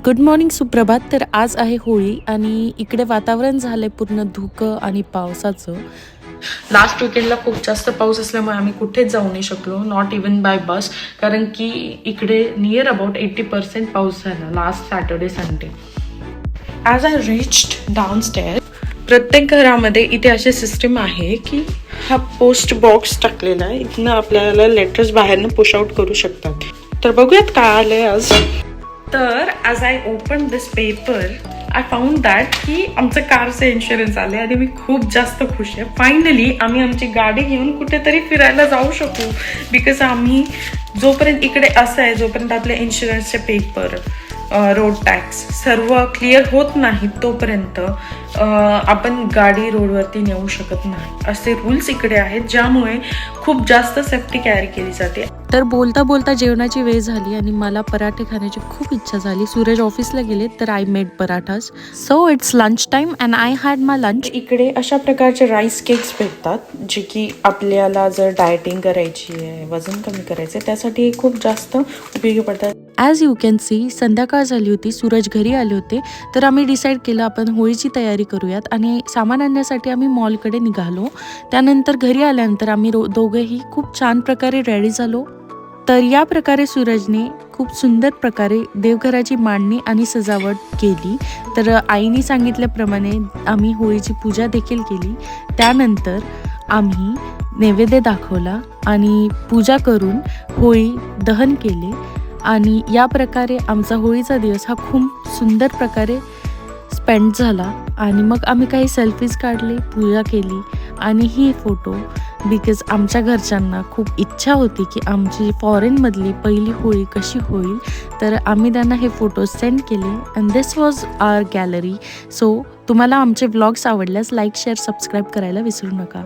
Good morning सुप्रभात. तर आज आहे होळी आणि इकडे वातावरण झालंय पूर्ण धुकं आणि पावसाचं. लास्ट वीकेंडला खूप जास्त पाऊस असल्यामुळे आम्ही कुठेच जाऊ नाही शकलो, नॉट इवन बाय बस, कारण की इकडे नियर अबाउट 80% पाऊस झाला last Saturday Sunday. As I reached downstair, प्रत्येक घरामध्ये इथे अशी सिस्टीम आहे की हा पोस्ट बॉक्स टाकलेला आहे, इथनं आपल्याला लेटर्स बाहेरनं पुश आउट करू शकतात. तर बघूयात काय आलंय आज. तर as I open this paper I found that की आमचं कारचं इन्शुरन्स आले आणि मी खूप जास्त खुश आहे. फायनली आम्ही आमची गाडी घेऊन कुठेतरी फिरायला जाऊ शकू, बिकॉज आम्ही जोपर्यंत इकडे असं आहे, जोपर्यंत आपले इन्शुरन्सचे पेपर, रोड टॅक्स सर्व क्लिअर होत नाही तोपर्यंत आपण गाडी रोडवरती नेऊ शकत नाही. असे रूल्स इकडे आहेत, ज्यामुळे खूप जास्त सेफ्टी कॅरी केली जाते. तर बोलता बोलता जेवणाची वेळ झाली आणि मला पराठे खाण्याची खूप इच्छा झाली. सूरज ऑफिसला गेले तर I made parathas. So it's lunch time and I had my lunch. इकडे अशा प्रकारचे राईस केक्स भेटतात, जे की आपल्याला जर डायटिंग करायची आहे, वजन कमी करायचं आहे, त्यासाठी खूप जास्त उपयोगी पडतात. ॲज यू कॅन सी, संध्याकाळ झाली होती, सूरज घरी आले होते, तर आम्ही डिसाईड केलं आपण होळीची तयारी करूयात आणि सामान आणण्यासाठी आम्ही मॉलकडे निघालो. त्यानंतर घरी आल्यानंतर आम्ही दोघेही खूप छान प्रकारे रेडी झालो. तर या प्रकारे सूरजने खूप सुंदर प्रकारे देवघराची मांडणी आणि सजावट केली. तर आईने सांगितल्याप्रमाणे आम्ही होळीची पूजा देखील केली. त्यानंतर आम्ही नैवेद्य दाखवला आणि पूजा करून होळी दहन केले आणि या प्रकारे आमचा होळीचा दिवस हा खूप सुंदर प्रकारे स्पेंड झाला. आणि मग आम्ही काही सेल्फीज काढले, पूजा केली आणि ही फोटो, बिकॉज आमच्या घरच्यांना खूप इच्छा होती की आमची फॉरेनमधली पहिली होळी कशी होईल, तर आम्ही त्यांना हे फोटो सेंड केले and this was our gallery. So तुम्हाला आमचे व्लॉग्स आवडल्यास लाईक, शेअर, सबस्क्राईब करायला विसरू नका.